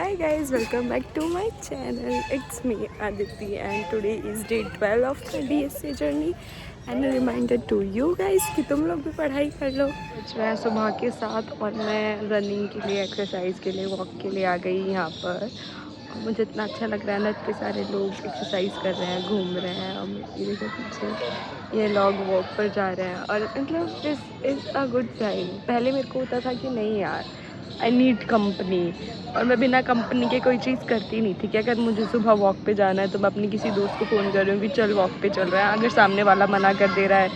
Hi guys, welcome back to my channel. It's me Aditi and today is day 12 of my DSA journey and a reminder to you guys कि तुम लोग भी पढ़ाई कर लो। बज रहा है सुबह के 7 और मैं रनिंग के लिए, एक्सरसाइज के लिए, वॉक के लिए आ गई यहाँ पर। और मुझे इतना अच्छा लग रहा है ना, इतने सारे लोग एक्सरसाइज कर रहे हैं, घूम रहे हैं। और ये देखो पीछे ये लोग वॉक पर जा रहे हैं और मतलब this is a good sign. पहले मेरे को होता था कि नहीं यार, आई नीड कंपनी, और मैं बिना कंपनी के कोई चीज़ करती नहीं थी कि अगर मुझे सुबह वॉक पे जाना है तो मैं अपनी किसी दोस्त को फ़ोन कर रही हूँ कि चल वॉक पे चल रहा है। अगर सामने वाला मना कर दे रहा है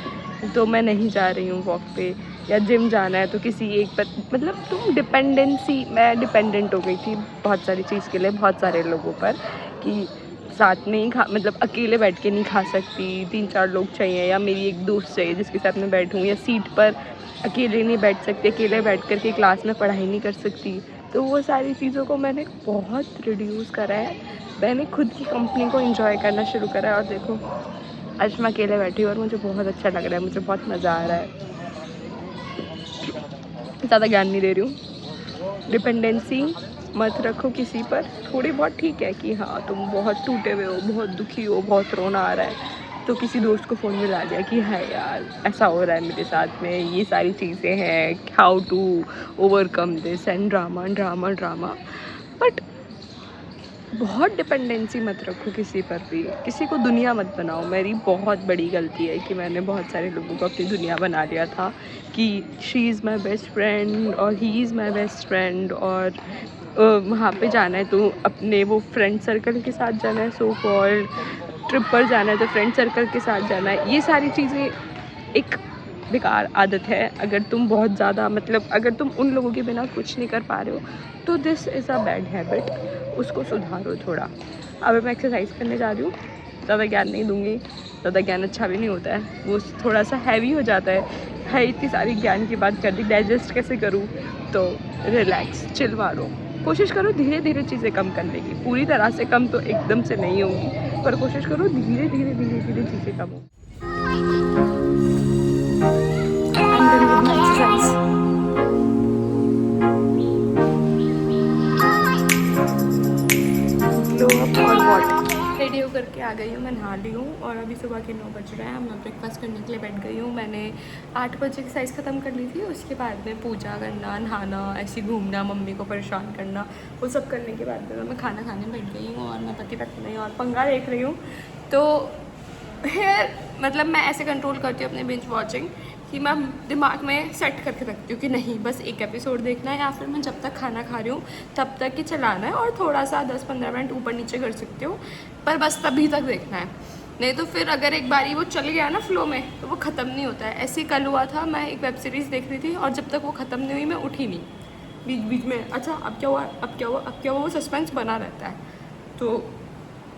तो मैं नहीं जा रही हूँ वॉक पे। या जिम जाना है तो किसी एक पर, मतलब तुम डिपेंडेंसी, मैं डिपेंडेंट हो गई थी बहुत सारी चीज़ के लिए, बहुत सारे लोगों पर, कि साथ में ही खा, मतलब अकेले बैठ के नहीं खा सकती, 3-4 लोग चाहिए, या मेरी एक दोस्त चाहिए जिसके साथ मैं बैठूँ, या सीट पर अकेले नहीं बैठ सकती, अकेले बैठ कर के क्लास में पढ़ाई नहीं कर सकती। तो वो सारी चीज़ों को मैंने बहुत रिड्यूस करा है। मैंने खुद की कंपनी को एंजॉय करना शुरू करा है और देखो आज मैं अकेले बैठी हूँ और मुझे बहुत अच्छा लग रहा है, मुझे बहुत मज़ा आ रहा है। ज़्यादा ज्ञान नहीं दे रही हूँ। डिपेंडेंसी मत रखो किसी पर। थोड़ी बहुत ठीक है कि हाँ तुम बहुत टूटे हुए हो, बहुत दुखी हो, बहुत रोना आ रहा है तो किसी दोस्त को फ़ोन मिला दिया कि है यार ऐसा हो रहा है मेरे साथ में, ये सारी चीज़ें हैं, how to overcome this and drama drama drama. But बहुत डिपेंडेंसी मत रखो किसी पर भी, किसी को दुनिया मत बनाओ। मेरी बहुत बड़ी गलती है कि मैंने बहुत सारे लोगों को अपनी दुनिया बना लिया था कि she is my best friend और he is my best friend, और वहाँ पे जाना है तो अपने वो फ्रेंड सर्कल के साथ जाना है, सो कॉल्ड ट्रिप पर जाना है तो फ्रेंड सर्कल के साथ जाना है। ये सारी चीज़ें एक बेकार आदत है। अगर तुम बहुत ज़्यादा, मतलब अगर तुम उन लोगों के बिना कुछ नहीं कर पा रहे हो तो this is a bad habit, उसको सुधारो थोड़ा। अब मैं एक्सरसाइज करने जा रही हूँ, ज़्यादा ज्ञान नहीं दूँगी, ज़्यादा ज्ञान अच्छा भी नहीं होता है, वो थोड़ा सा हैवी हो जाता है इतनी सारी ज्ञान की बात कर दी, डाइजेस्ट कैसे करूँ। तो रिलैक्स, चिल मारो, कोशिश करो धीरे धीरे चीज़ें कम करने की। पूरी तरह से कम तो एकदम से नहीं होगी, पर कोशिश करो धीरे धीरे धीरे धीरे चीज़ें कम हो। I'm done with my exercise. Glow up or what? Ready हो करके आ गई हूँ, मैं नहा ली हूँ और अभी सुबह के 9 बज रहे हैं। मैं ब्रेकफास्ट करने के लिए बैठ गई हूँ। मैंने 8 बजे एक्सरसाइज ख़त्म कर ली थी। उसके बाद में पूजा करना, नहाना, ऐसे घूमना, मम्मी को परेशान करना, वो सब करने के बाद में मैं खाना खाने बैठ गई हूँ और मैं पति पत्नी और पंगा देख रही हूँ। तो हेयर, मतलब मैं ऐसे कंट्रोल करती हूँ अपने बिंज वॉचिंग कि मैं दिमाग में सेट करके रखती हूँ कि नहीं बस एक एपिसोड देखना है, या फिर मैं जब तक खाना खा रही हूँ तब तक ही चलाना है, और थोड़ा सा 10-15 मिनट ऊपर नीचे कर सकती हूँ, पर बस तभी तक देखना है। नहीं तो फिर अगर एक बारी वो चल गया ना फ्लो में तो वो ख़त्म नहीं होता है। ऐसे ही कल हुआ था, मैं एक वेब सीरीज़ देख रही थी और जब तक वो ख़त्म नहीं हुई मैं उठी नहीं बीच बीच में। अच्छा अब क्या हुआ, अब क्या हुआ, अब क्या हुआ, वो सस्पेंस बना रहता है। तो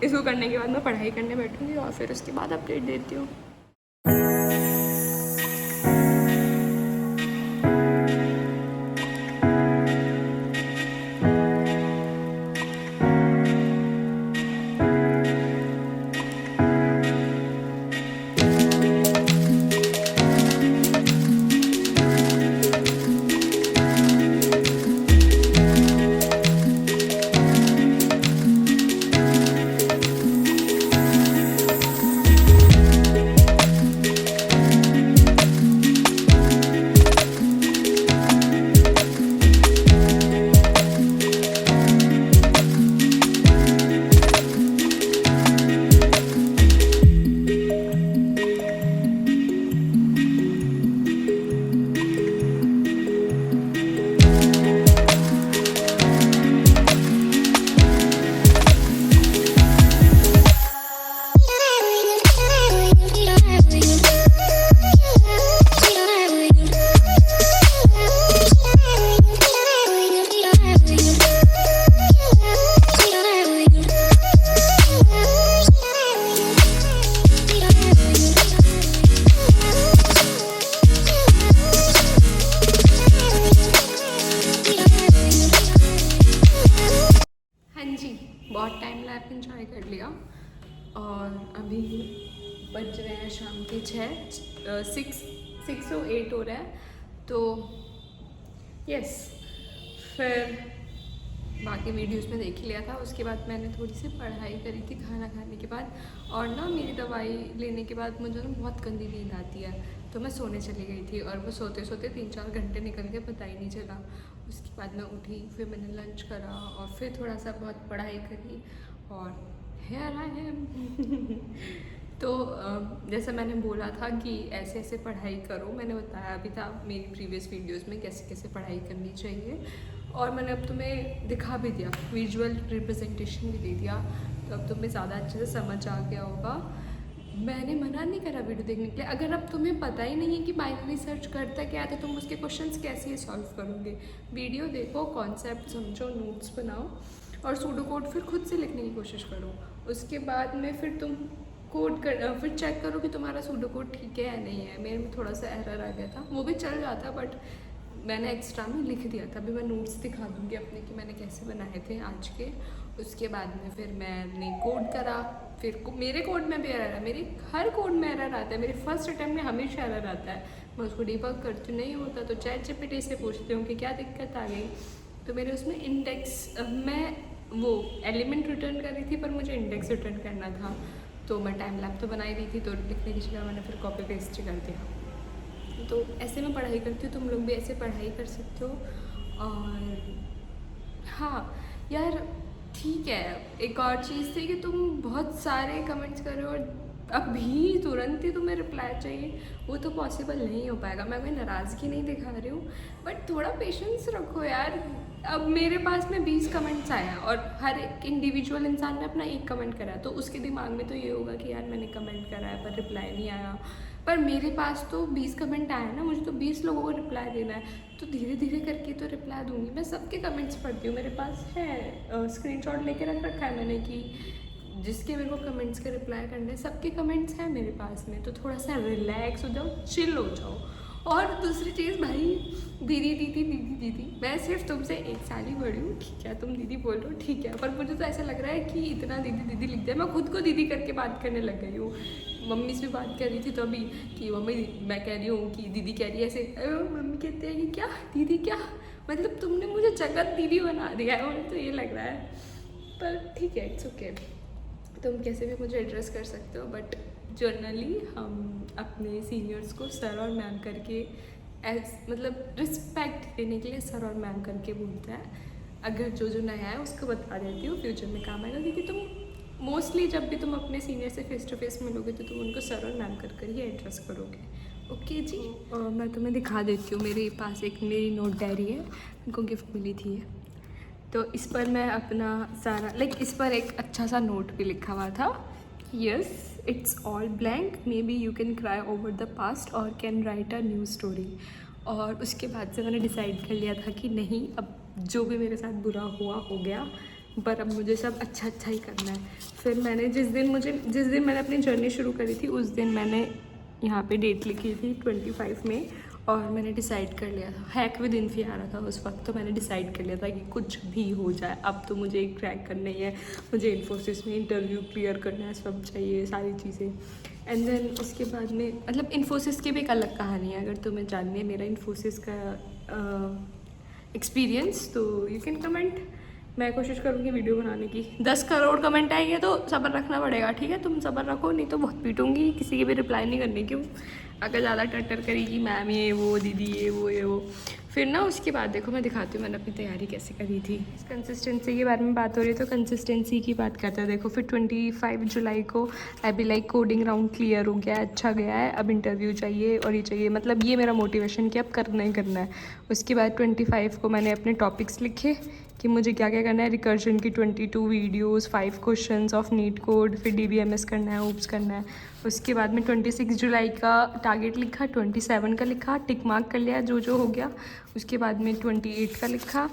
इसको करने के बाद मैं पढ़ाई करने बैठूँगी और फिर उसके बाद अपडेट देती हूँ। बहुत टाइम लैप इंजॉय कर लिया और अभी बज रहे हैं शाम के 6:08 हो रहा है। तो यस, फिर बाकी वीडियोस में देख ही लिया था। उसके बाद मैंने थोड़ी सी पढ़ाई करी थी खाना खाने के बाद, और ना मेरी दवाई लेने के बाद मुझे ना बहुत गंदी नींद आती है, तो मैं सोने चली गई थी और वो सोते सोते 3-4 घंटे निकल गए, पता ही नहीं चला। उसके बाद मैं उठी, फिर मैंने लंच करा और फिर थोड़ा सा बहुत पढ़ाई करी और हियर आई एम। तो जैसा मैंने बोला था कि ऐसे ऐसे पढ़ाई करो, मैंने बताया भी था मेरी प्रीवियस वीडियोस में कैसे कैसे पढ़ाई करनी चाहिए, और मैंने अब तुम्हें दिखा भी दिया, विजुअल रिप्रेजेंटेशन भी दे दिया, तो अब तुम्हें ज़्यादा अच्छे से समझ आ गया होगा। मैंने मना नहीं करा वीडियो देखने के लिए। अगर अब तुम्हें पता ही नहीं है कि बाइनरी सर्च करता क्या है तो तुम उसके क्वेश्चंस कैसे सॉल्व करोगे। वीडियो देखो, कॉन्सेप्ट समझो, नोट्स बनाओ और सूडो कोड फिर खुद से लिखने की कोशिश करो। उसके बाद में फिर तुम कोड कर फिर चेक करो कि तुम्हारा सूडो कोड ठीक है या नहीं है। मेरे में थोड़ा सा एरर आ गया था, वो भी चल जाता, बट मैंने एक्स्ट्रा में लिख दिया था। अभी मैं नोट्स दिखा दूँगी अपने कि मैंने कैसे बनाए थे आज के। उसके बाद में फिर मैंने कोड करा, फिर मेरे कोड में भी एरर है, मेरे हर कोड में एरर आता है, मेरे फर्स्ट अटैम्प्ट में हमेशा एरर आता है। मैं उसको डिबग करती हूँ, नहीं होता तो ChatGPT से पूछती हूँ कि क्या दिक्कत आ गई। तो मेरे उसमें इंडेक्स, मैं वो एलिमेंट रिटर्न कर रही थी पर मुझे इंडेक्स रिटर्न करना था, तो मैं टाइम लैप तो बना ही रही थी, तो लिखने की जगह मैंने फिर कॉपी पेस्ट कर दिया। तो ऐसे मैं पढ़ाई करती हूँ, तुम लोग भी ऐसे पढ़ाई कर सकते हो। और हाँ यार ठीक है, एक और चीज़ थी कि तुम बहुत सारे कमेंट्स कर रहे हो और अभी तुरंत ही तुम्हें रिप्लाई चाहिए, वो तो पॉसिबल नहीं हो पाएगा। मैं कोई नाराज़गी नहीं दिखा रही हूँ, बट थोड़ा पेशेंस रखो यार। अब मेरे पास में 20 कमेंट्स आए हैं और हर एक इंडिविजुअल इंसान ने अपना एक कमेंट करा है, तो उसके दिमाग में तो ये होगा कि यार मैंने कमेंट करा है पर रिप्लाई नहीं आया। पर मेरे पास तो 20 कमेंट आए ना, मुझे तो 20 लोगों को रिप्लाई देना है, तो धीरे धीरे करके तो रिप्लाई दूंगी। मैं सबके कमेंट्स पढ़ती हूँ, मेरे पास है स्क्रीनशॉट लेके रख रखा है मैंने कि जिसके मेरे को कमेंट्स के रिप्लाई करने, सबके कमेंट्स हैं मेरे पास में। तो थोड़ा सा रिलैक्स हो जाओ, चिल हो जाओ। और दूसरी चीज़ भाई, दीदी दीदी दीदी दीदी, मैं सिर्फ तुमसे 1 साल ही बड़ी हूँ, ठीक है, तुम दीदी बोल रहे हो ठीक है, पर मुझे तो ऐसा लग रहा है कि इतना दीदी दीदी लिख दिया, मैं खुद को दीदी करके बात करने लग गई हूँ। मम्मी से बात कर रही थी तो अभी कि मम्मी, मैं कह रही हूँ कि दीदी कह रही है ऐसे, मम्मी कहते हैं कि क्या दीदी, क्या मतलब तुमने मुझे जगत दीदी बना दिया है, मुझे तो ये लग रहा है। पर ठीक है, इट्स ओके, तुम कैसे भी मुझे एड्रेस कर सकते हो, बट जनरली हम अपने सीनियर्स को सर और मैम करके मतलब रिस्पेक्ट देने के लिए सर और मैम करके बोलते हैं। अगर जो जो नया है उसको बता देती हूँ, फ्यूचर में काम आएगा, क्योंकि तुम मोस्टली जब भी तुम अपने सीनियर से फेस टू फेस मिलोगे तो तुम उनको सर और मैम कर ही एड्रेस करोगे। ओके जी। मैं तुम्हें दिखा देती हूँ, मेरे पास एक मेरी नोट डायरी है, उनको गिफ्ट मिली थी ये, तो इस पर मैं अपना सारा इस पर एक अच्छा सा नोट भी लिखा हुआ था, yes it's all blank, maybe you can cry over the past और can write a new story. और उसके बाद से मैंने डिसाइड कर लिया था कि नहीं, अब जो भी मेरे साथ बुरा हुआ हो गया, पर अब मुझे सब अच्छा अच्छा ही करना है। फिर मैंने जिस दिन मैंने अपनी जर्नी शुरू करी थी, उस दिन मैंने यहाँ पे डेट लिखी थी 25 में, और मैंने डिसाइड कर लिया था, हैक विद इन्फी आ रहा था उस वक्त, तो मैंने डिसाइड कर लिया था कि कुछ भी हो जाए अब तो मुझे एक क्रैक करना ही है, मुझे इन्फोसिस में इंटरव्यू क्लियर करना है, सब चाहिए सारी चीज़ें। एंड देन उसके बाद में मतलब इन्फोसिस की भी एक अलग कहानी है, अगर तुम्हें जाननी है मेरा इन्फोसिस का एक्सपीरियंस तो यू कैन कमेंट, मैं कोशिश करूँगी वीडियो बनाने की। 10 करोड़ कमेंट आएंगे तो सब्र रखना पड़ेगा, ठीक है, तुम सब्र रखो, नहीं तो बहुत पीटूंगी, किसी की भी रिप्लाई नहीं करनी। क्यों? अगर ज़्यादा टट्टर करेगी मैम ये वो, दीदी ये वो, फिर ना उसके बाद देखो मैं दिखाती हूँ मैंने अपनी तैयारी कैसे करी थी। कंसिस्टेंसी के बारे में बात हो रही है तो कंसिस्टेंसी की बात करते हैं। देखो फिर 25 जुलाई को आई बी कोडिंग राउंड क्लियर हो गया है, अच्छा गया है, अब इंटरव्यू चाहिए और ये चाहिए, मतलब ये मेरा मोटिवेशन कि अब करना ही करना है। उसके बाद 25 को मैंने अपने टॉपिक्स लिखे कि मुझे क्या क्या करना है, रिकर्जन की 22 videos, 5 questions of NeetCode, फिर DBMS करना है, ओप्स करना है। उसके बाद में 26 जुलाई का टारगेट लिखा, 27 का लिखा, टिक मार्क कर लिया जो जो हो गया। उसके बाद में 28 का लिखा,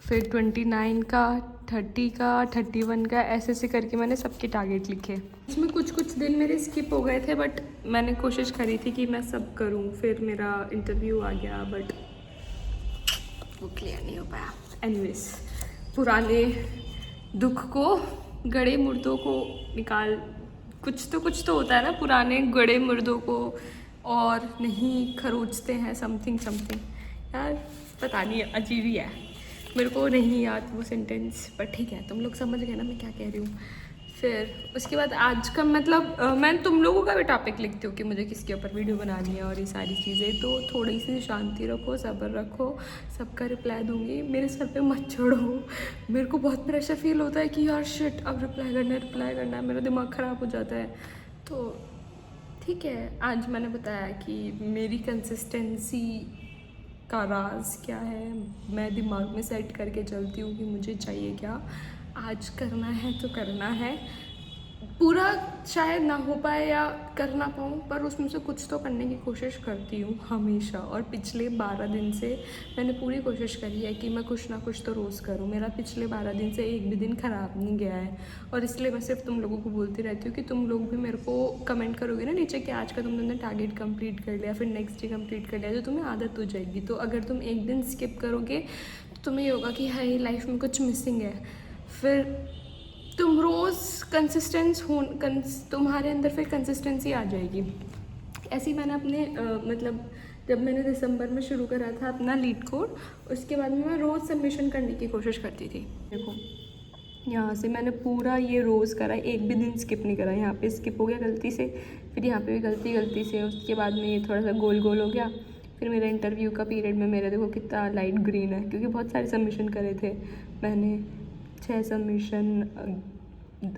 फिर 29 का, 30 का, 31 का, ऐसे करके मैंने सबके टारगेट लिखे। इसमें कुछ दिन मेरे स्किप हो गए थे, बट मैंने कोशिश करी थी कि मैं सब करूँ। फिर मेरा इंटरव्यू आ गया बट वो क्लियर नहीं हो पाया। एनीवेज, पुराने दुख को, गड़े मुर्दों को निकाल, कुछ तो होता है ना, पुराने गड़े मुर्दों को और नहीं खरोचते हैं, समथिंग यार पता नहीं, अजीब ही है। मेरे को नहीं याद वो सेंटेंस, पर ठीक है, तुम लोग समझ गए ना मैं क्या कह रही हूँ। फिर उसके बाद आज का मतलब मैं तुम लोगों का भी टॉपिक लिखती हूँ कि मुझे किसके ऊपर वीडियो बनानी है और ये सारी चीज़ें, तो थोड़ी सी शांति रखो, सब्र रखो, सबका रिप्लाई दूँगी। मेरे सर पे मत चढ़ो, मेरे को बहुत प्रेशर फील होता है कि यार शिट अब रिप्लाई करना है, मेरा दिमाग ख़राब हो जाता है। तो ठीक है, आज मैंने बताया कि मेरी कंसिस्टेंसी का राज क्या है, मैं दिमाग में सेट करके चलती हूँ कि मुझे चाहिए क्या, आज करना है तो करना है। पूरा शायद ना हो पाए या कर ना पाऊँ, पर उसमें से कुछ तो करने की कोशिश करती हूँ हमेशा। और पिछले 12 दिन से मैंने पूरी कोशिश करी है कि मैं कुछ ना कुछ तो रोज़ करूँ। मेरा पिछले 12 दिन से एक भी दिन ख़राब नहीं गया है, और इसलिए मैं सिर्फ तुम लोगों को बोलती रहती हूँ कि तुम लोग भी मेरे को कमेंट करोगे ना नीचे कि आज का तुमने टारगेट कंप्लीट कर लिया, फिर नेक्स्ट डे कंप्लीट कर लिया, तो तुम्हें आदत हो जाएगी। तो अगर तुम एक दिन स्किप करोगे तो तुम्हें ये होगा कि हाई लाइफ में कुछ मिसिंग है। फिर तुम रोज़ तुम्हारे अंदर फिर कंसिस्टेंसी आ जाएगी। ऐसे ही मैंने अपने मतलब जब मैंने दिसंबर में शुरू करा था अपना लीड कोड, उसके बाद में मैं रोज़ सबमिशन करने की कोशिश करती थी। देखो यहाँ से मैंने पूरा ये रोज़ करा, एक भी दिन स्किप नहीं करा। यहाँ पे स्किप हो गया गलती से, फिर यहाँ पे भी गलती से, उसके बाद में ये थोड़ा सा गोल हो गया। फिर मेरे इंटरव्यू का पीरियड में मेरा देखो कितना लाइट ग्रीन है, क्योंकि बहुत सारे सबमिशन करे थे मैंने, 6 सबमिशन,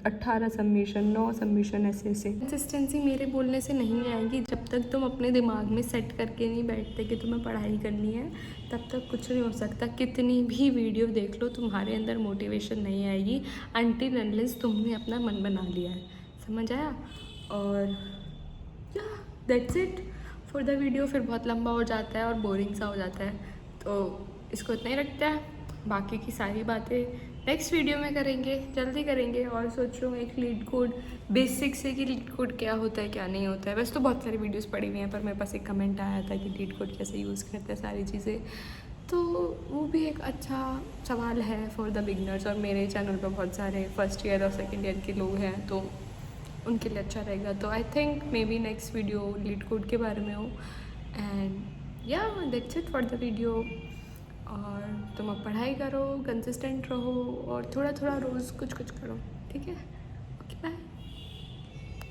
18 सबमिशन, 9 सबमिशन, ऐसे। कंसिस्टेंसी मेरे बोलने से नहीं आएगी। जब तक तुम अपने दिमाग में सेट करके नहीं बैठते कि तुम्हें पढ़ाई करनी है, तब तक कुछ नहीं हो सकता। कितनी भी वीडियो देख लो, तुम्हारे अंदर मोटिवेशन नहीं आएगी अनटिल अनलेस तुमने अपना मन बना लिया है। समझ आया? और that's it for the video. फिर बहुत लंबा हो जाता है और बोरिंग सा हो जाता है, तो इसको इतना ही रखता है। बाकी की सारी बातें नेक्स्ट वीडियो में करेंगे, जल्दी करेंगे। और सोच रहा हूँ एक लीड कोड बेसिक से कि लीड कोड क्या होता है क्या नहीं होता है। वैसे तो बहुत सारी वीडियोस पड़ी हुई हैं, पर मेरे पास एक कमेंट आया था कि लीड कोड कैसे यूज़ करते हैं सारी चीज़ें, तो वो भी एक अच्छा सवाल है फॉर द बिगनर्स। और मेरे चैनल पर बहुत सारे फर्स्ट ईयर और सेकेंड ईयर के लोग हैं, तो उनके लिए अच्छा रहेगा। तो I think may be next video leet code के बारे में हो। एंड या that's it for the video. और तुम अब पढ़ाई करो, कंसिस्टेंट रहो, और थोड़ा थोड़ा रोज़ कुछ करो, ठीक है? Okay, bye.